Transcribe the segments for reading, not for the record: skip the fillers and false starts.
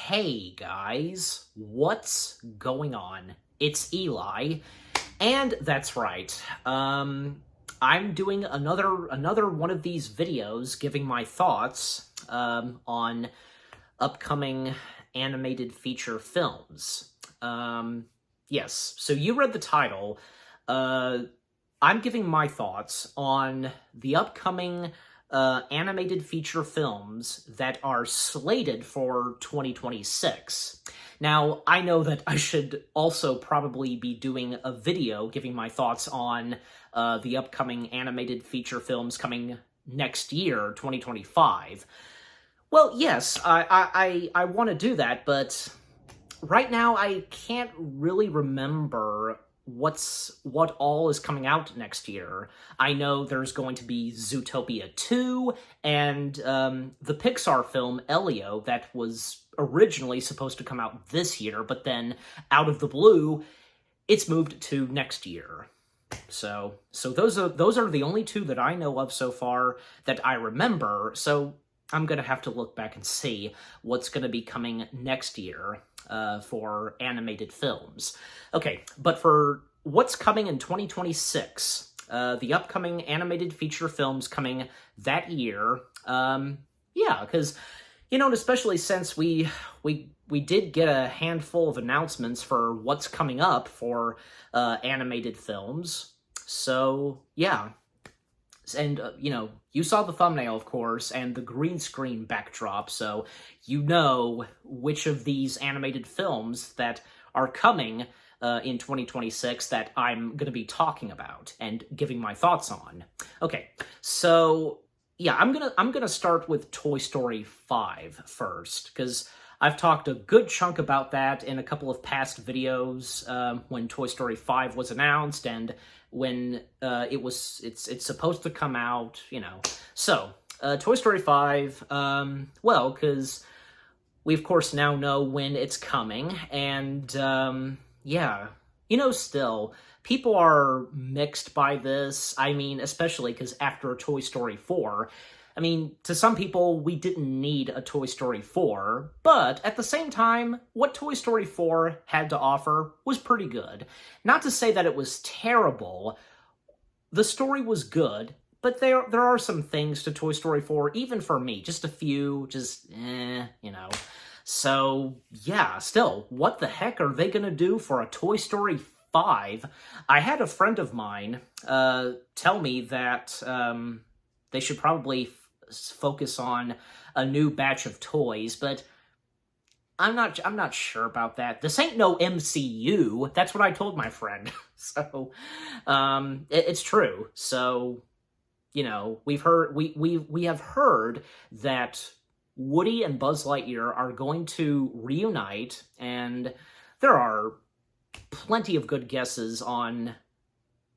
Hey guys, what's going on? It's Eli, and that's right. I'm doing another one of these videos, giving my thoughts on upcoming animated feature films. Yes, so you read the title. I'm giving my thoughts on the upcoming animated feature films that are slated for 2026. Now, I know that I should also probably be doing a video giving my thoughts on the upcoming animated feature films coming next year, 2025. Well, yes, I want to do that, but right now I can't really remember what all is coming out next year. I know there's going to be Zootopia 2 and the Pixar film Elio that was originally supposed to come out this year, but then out of the blue, it's moved to next year. So those are the only two that I know of so far that I remember. So I'm gonna have to look back and see what's gonna be coming next year for animated films. Okay, but for what's coming in 2026, the upcoming animated feature films coming that year, yeah, because, and especially since we did get a handful of announcements for what's coming up for animated films, so, yeah. And, you saw the thumbnail, of course, and the green screen backdrop, so you know which of these animated films that are coming in 2026 that I'm going to be talking about and giving my thoughts on. Okay, so, yeah, I'm gonna start with Toy Story 5 first, because I've talked a good chunk about that in a couple of past videos when Toy Story 5 was announced and when it's supposed to come out, So, Toy Story 5, well, because we, of course, now know when it's coming, and, yeah, still, people are mixed by this. I mean, especially because after Toy Story 4, I mean, to some people, we didn't need a Toy Story 4, but at the same time, what Toy Story 4 had to offer was pretty good. Not to say that it was terrible. The story was good, but there are some things to Toy Story 4, even for me, just a few, So, yeah, still, what the heck are they gonna do for a Toy Story 5? I had a friend of mine tell me that they should probably focus on a new batch of toys, but I'm not sure about that. This ain't no MCU. That's what I told my friend. So, it's true. So, we have heard that Woody and Buzz Lightyear are going to reunite, and there are plenty of good guesses on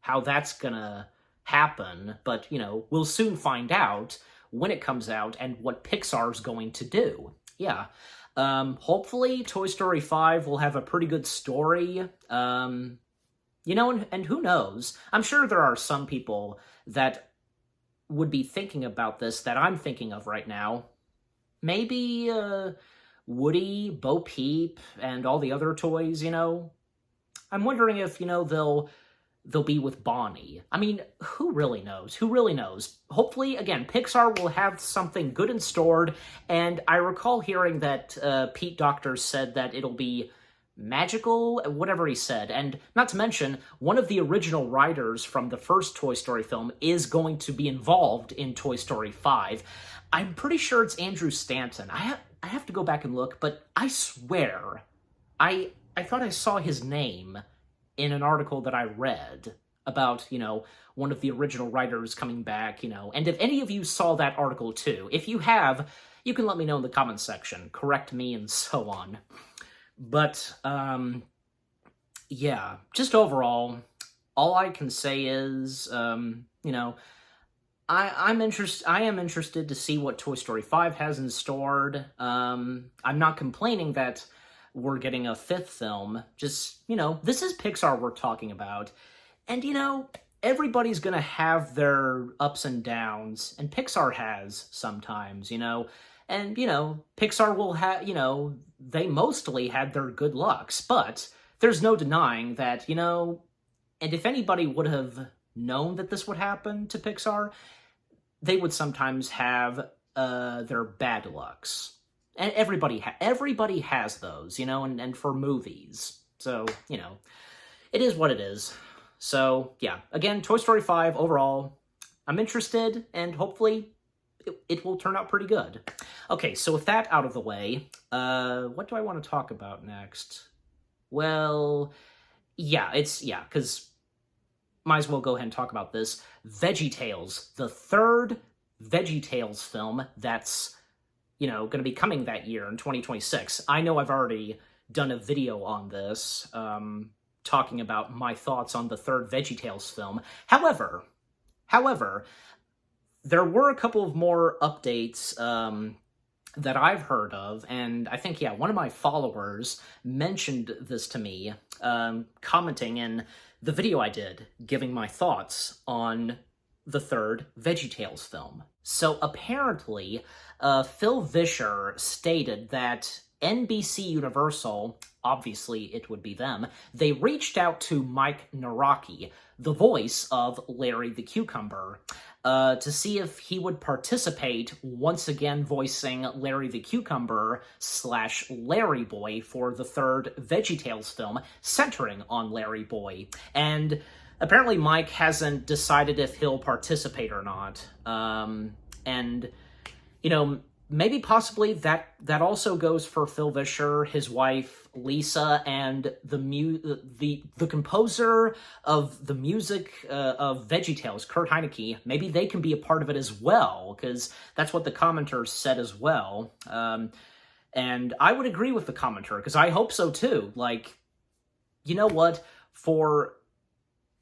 how that's gonna happen, but, we'll soon find out when it comes out and what Pixar's going to do. Yeah. Hopefully Toy Story 5 will have a pretty good story. And who knows? I'm sure there are some people that would be thinking about this that I'm thinking of right now. Maybe, Woody, Bo Peep, and all the other toys, I'm wondering if, they'll be with Bonnie. I mean, who really knows? Who really knows? Hopefully, again, Pixar will have something good and stored, and I recall hearing that Pete Docter said that it'll be magical, whatever he said, and not to mention, one of the original writers from the first Toy Story film is going to be involved in Toy Story 5. I'm pretty sure it's Andrew Stanton. I have to go back and look, but I swear, I thought I saw his name in an article that I read about, one of the original writers coming back, and if any of you saw that article too, if you have, you can let me know in the comments section, correct me, and so on. But, yeah, just overall, all I can say is, I am interested to see what Toy Story 5 has in store. I'm not complaining that we're getting a fifth film. Just, this is Pixar we're talking about. And, everybody's gonna have their ups and downs, and Pixar has sometimes, And, Pixar will have, they mostly had their good lucks, but there's no denying that, and if anybody would have known that this would happen to Pixar, they would sometimes have their bad lucks. And everybody has those, and for movies. So, it is what it is. So, yeah. Again, Toy Story 5, overall, I'm interested, and hopefully it will turn out pretty good. Okay, so with that out of the way, what do I want to talk about next? Well, because might as well go ahead and talk about this. VeggieTales, the third VeggieTales film that's, going to be coming that year in 2026. I know I've already done a video on this, talking about my thoughts on the third VeggieTales film. However, there were a couple of more updates that I've heard of, and I think, one of my followers mentioned this to me, commenting in the video I did, giving my thoughts on the third VeggieTales film. So apparently, Phil Vischer stated that NBC Universal, obviously it would be them, they reached out to Mike Naraki, the voice of Larry the Cucumber, to see if he would participate, once again voicing Larry the Cucumber / Larry Boy for the third VeggieTales film, centering on Larry Boy. And apparently Mike hasn't decided if he'll participate or not. And, maybe possibly that also goes for Phil Vischer, his wife Lisa, and the composer of the music of VeggieTales, Kurt Heineke. Maybe they can be a part of it as well, because that's what the commenter said as well. And I would agree with the commenter, because I hope so too. Like, you know what? For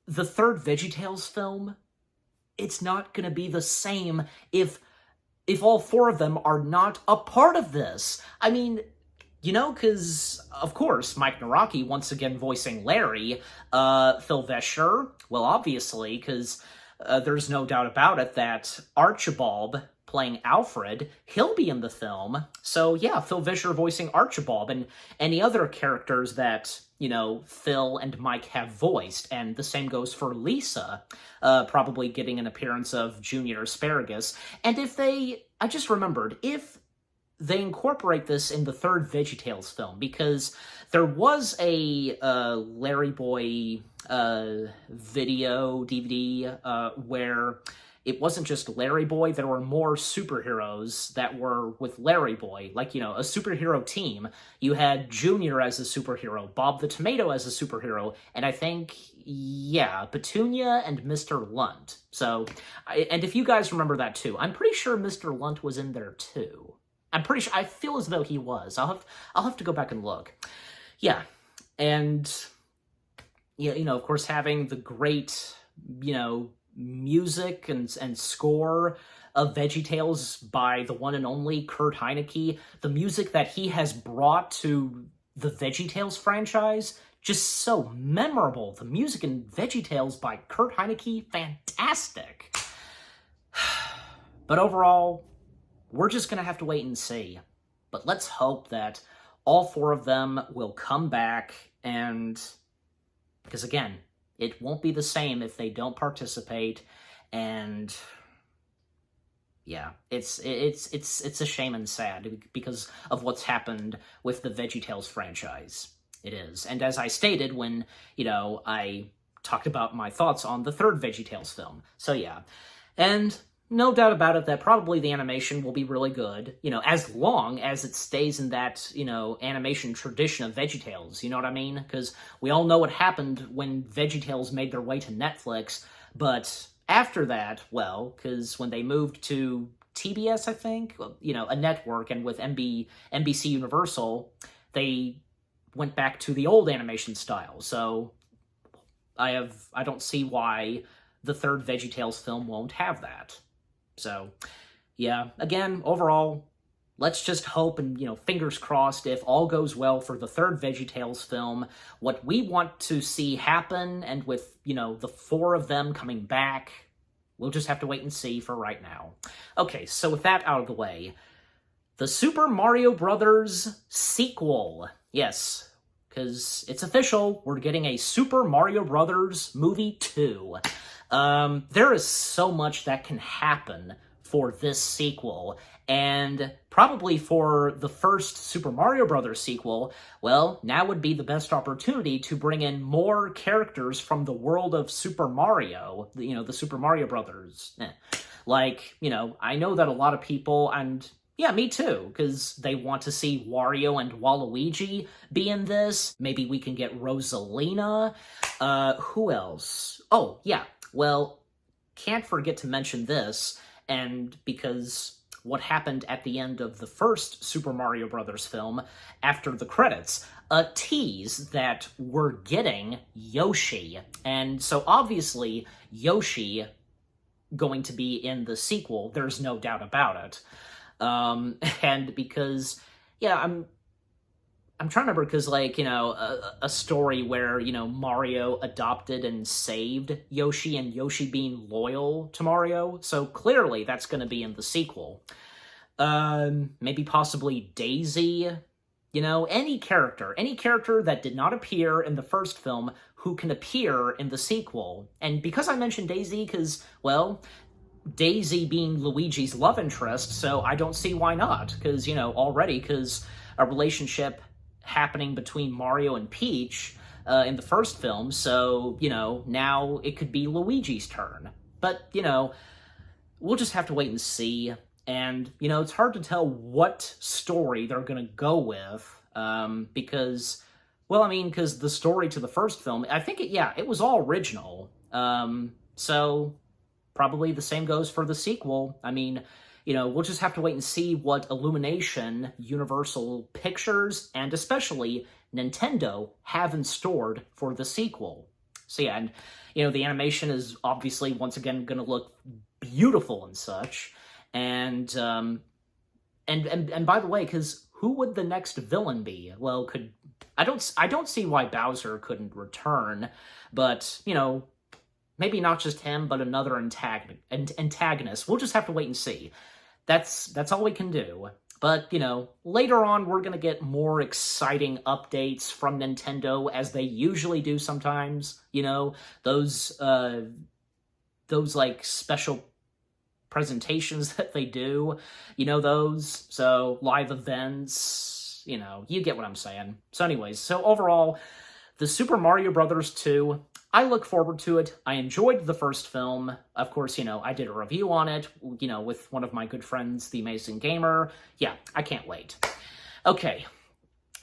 the third VeggieTales film, it's not going to be the same if all four of them are not a part of this. I mean, because, of course, Mike Naraki once again voicing Larry, Phil Vischer, well, obviously, because there's no doubt about it that Archibald playing Alfred, he'll be in the film. So, Phil Vischer voicing Archibald, and any other characters that, Phil and Mike have voiced, and the same goes for Lisa, probably getting an appearance of Junior Asparagus. And I just remembered, if they incorporate this in the third VeggieTales film, because there was a Larry Boy video, DVD, where it wasn't just Larry Boy, there were more superheroes that were with Larry Boy, like, a superhero team. You had Junior as a superhero, Bob the Tomato as a superhero, and I think, Petunia and Mr. Lunt. So, and if you guys remember that too, I'm pretty sure Mr. Lunt was in there too. I'm pretty sure, I feel as though he was. I'll have to go back and look. Yeah, and, of course, having the great, music and score of VeggieTales by the one and only Kurt Heineke, the music that he has brought to the VeggieTales franchise, just so memorable. The music in VeggieTales by Kurt Heineke, fantastic. But overall, we're just gonna have to wait and see. But let's hope that all four of them will come back, and because again, it won't be the same if they don't participate, and it's a shame and sad because of what's happened with the VeggieTales franchise. It is. And as I stated when, I talked about my thoughts on the third VeggieTales film. So and no doubt about it that probably the animation will be really good, as long as it stays in that, animation tradition of VeggieTales, you know what I mean? Because we all know what happened when VeggieTales made their way to Netflix, but after that, well, because when they moved to TBS, I think, a network, and with NBC Universal, they went back to the old animation style, so I don't see why the third VeggieTales film won't have that. So, again, overall, let's just hope and, fingers crossed, if all goes well for the third VeggieTales film, what we want to see happen, and with, the four of them coming back, we'll just have to wait and see for right now. Okay, so with that out of the way, The Super Mario Brothers sequel. Yes, because it's official. We're getting a Super Mario Brothers movie 2. There is so much that can happen for this sequel, and probably for the first Super Mario Brothers sequel, well, now would be the best opportunity to bring in more characters from the world of Super Mario, the Super Mario Brothers. Like, I know that a lot of people, and yeah, me too, because they want to see Wario and Waluigi be in this. Maybe we can get Rosalina. Who else? Oh, yeah, well, can't forget to mention this, and because what happened at the end of the first Super Mario Brothers film, after the credits, a tease that we're getting Yoshi. And so obviously, Yoshi going to be in the sequel, there's no doubt about it. And because, yeah, I'm trying to remember, because, like, a story where, Mario adopted and saved Yoshi, and Yoshi being loyal to Mario, so clearly that's going to be in the sequel. Maybe possibly Daisy, any character that did not appear in the first film who can appear in the sequel. And because I mentioned Daisy, because, well, Daisy being Luigi's love interest, so I don't see why not, because, because a relationship happening between Mario and Peach in the first film, so, now it could be Luigi's turn. But, we'll just have to wait and see, and, it's hard to tell what story they're gonna go with, because, well, because the story to the first film, I think it was all original, so probably the same goes for the sequel. We'll just have to wait and see what Illumination, Universal Pictures, and especially Nintendo have in store for the sequel. So yeah, and, the animation is obviously, once again, going to look beautiful and such. And by the way, because who would the next villain be? Well, I don't see why Bowser couldn't return, but, maybe not just him, but another antagonist. We'll just have to wait and see. That's all we can do. But, later on, we're going to get more exciting updates from Nintendo, as they usually do sometimes. Those like, special presentations that they do. Those. So, live events, you get what I'm saying. So anyways, so overall, the Super Mario Brothers 2, I look forward to it. I enjoyed the first film. Of course, I did a review on it, with one of my good friends, The Amazing Gamer. Yeah, I can't wait. Okay,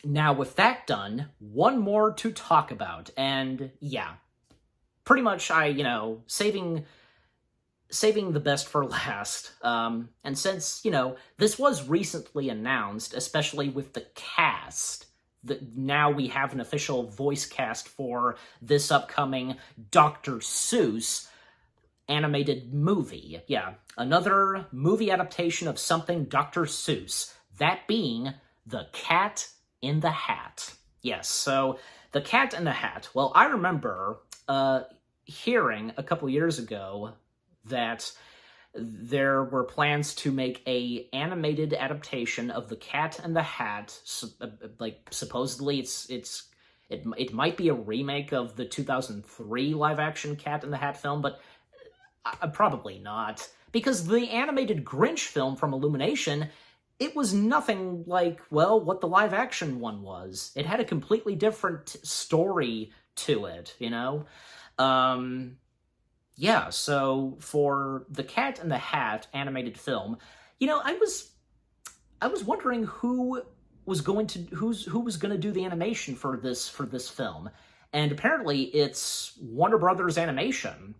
now with that done, one more to talk about. And yeah, pretty much saving the best for last. And since, this was recently announced, especially with the cast, now we have an official voice cast for this upcoming Dr. Seuss animated movie. Yeah, another movie adaptation of something Dr. Seuss, that being The Cat in the Hat. Yes, so The Cat in the Hat. Well, I remember hearing a couple years ago that there were plans to make a animated adaptation of The Cat and the Hat. Like, supposedly it might be a remake of the 2003 live-action Cat in the Hat film, but probably not, because the animated Grinch film from Illumination, it was nothing like, well, what the live-action one was. It had a completely different story to it, Yeah, so for the Cat in the Hat animated film, I was wondering who was going to do the animation for this film, and apparently it's Warner Brothers Animation.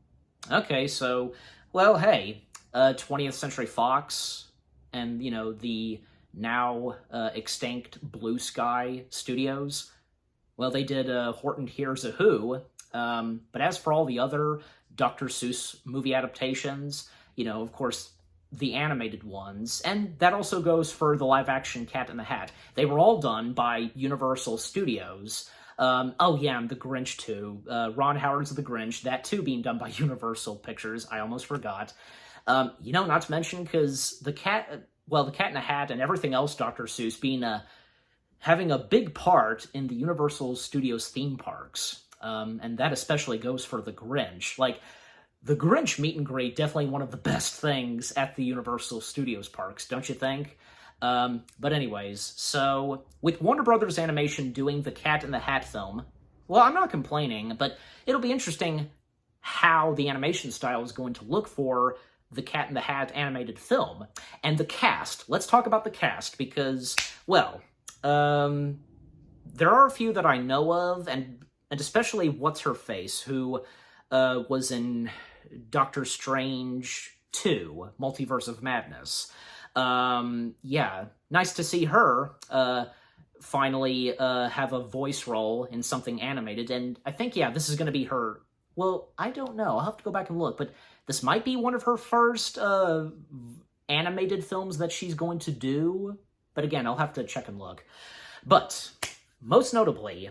Okay, so, well, hey, 20th Century Fox and the now extinct Blue Sky Studios. Well, they did Horton Hears a Who, but as for all the other Dr. Seuss movie adaptations, of course, the animated ones, and that also goes for the live-action Cat in the Hat. They were all done by Universal Studios. Oh yeah, and The Grinch too. Ron Howard's The Grinch, that too being done by Universal Pictures. I almost forgot. Not to mention, because the Cat well, the Cat in the Hat and everything else Dr. Seuss being having a big part in the Universal Studios theme parks. And that especially goes for the Grinch. Like, the Grinch meet and greet, definitely one of the best things at the Universal Studios parks, don't you think? But anyways, so with Warner Brothers Animation doing the Cat in the Hat film, well, I'm not complaining, but it'll be interesting how the animation style is going to look for the Cat in the Hat animated film. And the cast, let's talk about the cast, because, well, there are a few that I know of, and especially What's-Her-Face, who was in Doctor Strange 2, Multiverse of Madness. Yeah, nice to see her finally have a voice role in something animated, and I think, yeah, this is going to be her. Well, I don't know. I'll have to go back and look, but this might be one of her first animated films that she's going to do. But again, I'll have to check and look. But, most notably,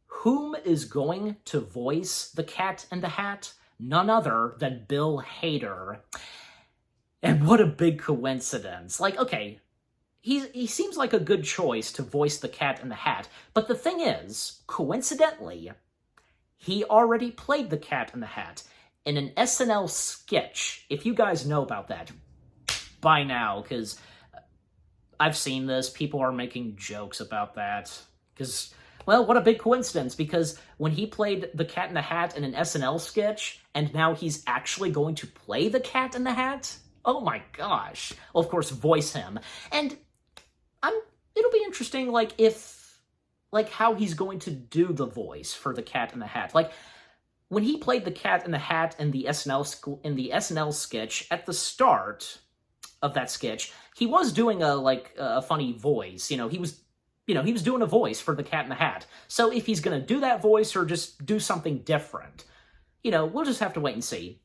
whom is going to voice the Cat in the Hat? None other than Bill Hader. And what a big coincidence. Like, okay, he seems like a good choice to voice the Cat in the Hat, but the thing is, coincidentally, he already played the Cat in the Hat in an SNL sketch, if you guys know about that by now, because I've seen this, people are making jokes about that, because, well, what a big coincidence, because when he played the Cat in the Hat in an SNL sketch, and now he's actually going to play the Cat in the Hat? Oh my gosh. Well, of course, voice him. And it'll be interesting, like, how he's going to do the voice for the Cat in the Hat. Like, when he played the Cat in the Hat in the SNL sketch, at the start of that sketch, he was doing a funny voice. He was doing a voice for the Cat in the Hat. So if he's going to do that voice or just do something different, we'll just have to wait and see.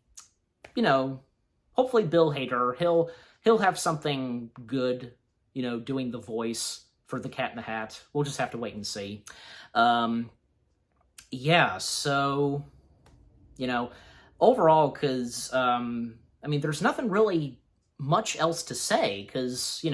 Hopefully Bill Hader, he'll have something good, doing the voice for the Cat in the Hat. We'll just have to wait and see. Yeah, so, overall, because, there's nothing really much else to say, because,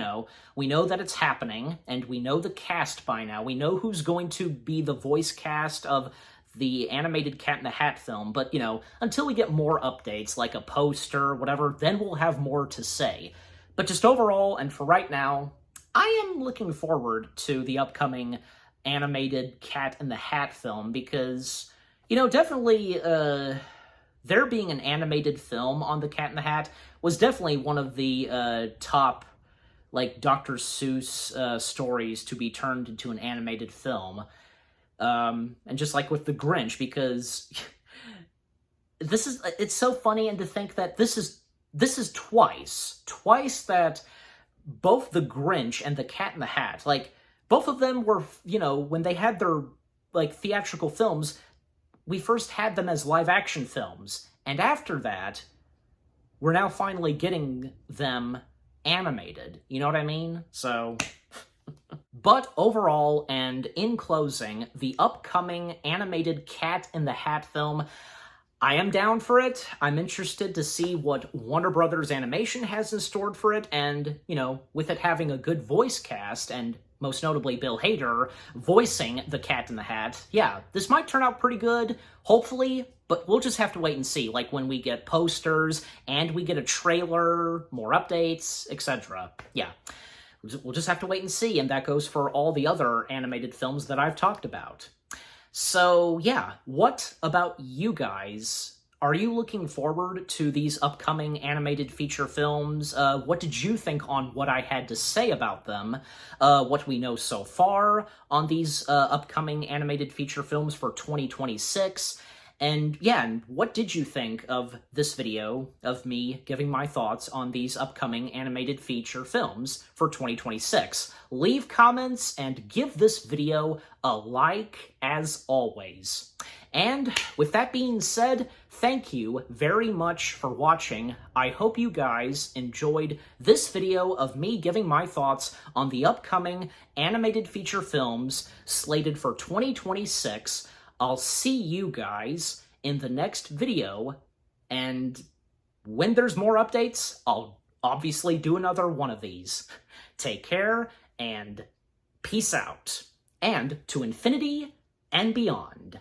we know that it's happening, and we know the cast by now. We know who's going to be the voice cast of the animated Cat in the Hat film, but, until we get more updates, like a poster, whatever, then we'll have more to say. But just overall, and for right now, I am looking forward to the upcoming animated Cat in the Hat film, because, definitely, there being an animated film on the Cat in the Hat was definitely one of the top, Dr. Seuss stories to be turned into an animated film. And just like with the Grinch, because it's so funny, and to think that this is twice that both the Grinch and the Cat in the Hat, both of them were, when they had their, theatrical films, we first had them as live-action films, and after that, we're now finally getting them animated, you know what I mean? So, but overall, and in closing, the upcoming animated Cat in the Hat film, I am down for it. I'm interested to see what Warner Brothers Animation has in store for it, and, with it having a good voice cast, and most notably Bill Hader voicing the Cat in the Hat, yeah, this might turn out pretty good, hopefully, but we'll just have to wait and see, when we get posters, and we get a trailer, more updates, etc. Yeah, we'll just have to wait and see, and that goes for all the other animated films that I've talked about. So, yeah, what about you guys? Are you looking forward to these upcoming animated feature films? What did you think on what I had to say about them? What we know so far on these upcoming animated feature films for 2026? And yeah, and what did you think of this video of me giving my thoughts on these upcoming animated feature films for 2026? Leave comments and give this video a like as always. And with that being said, thank you very much for watching. I hope you guys enjoyed this video of me giving my thoughts on the upcoming animated feature films slated for 2026. I'll see you guys in the next video, and when there's more updates, I'll obviously do another one of these. Take care, and peace out. And to infinity and beyond.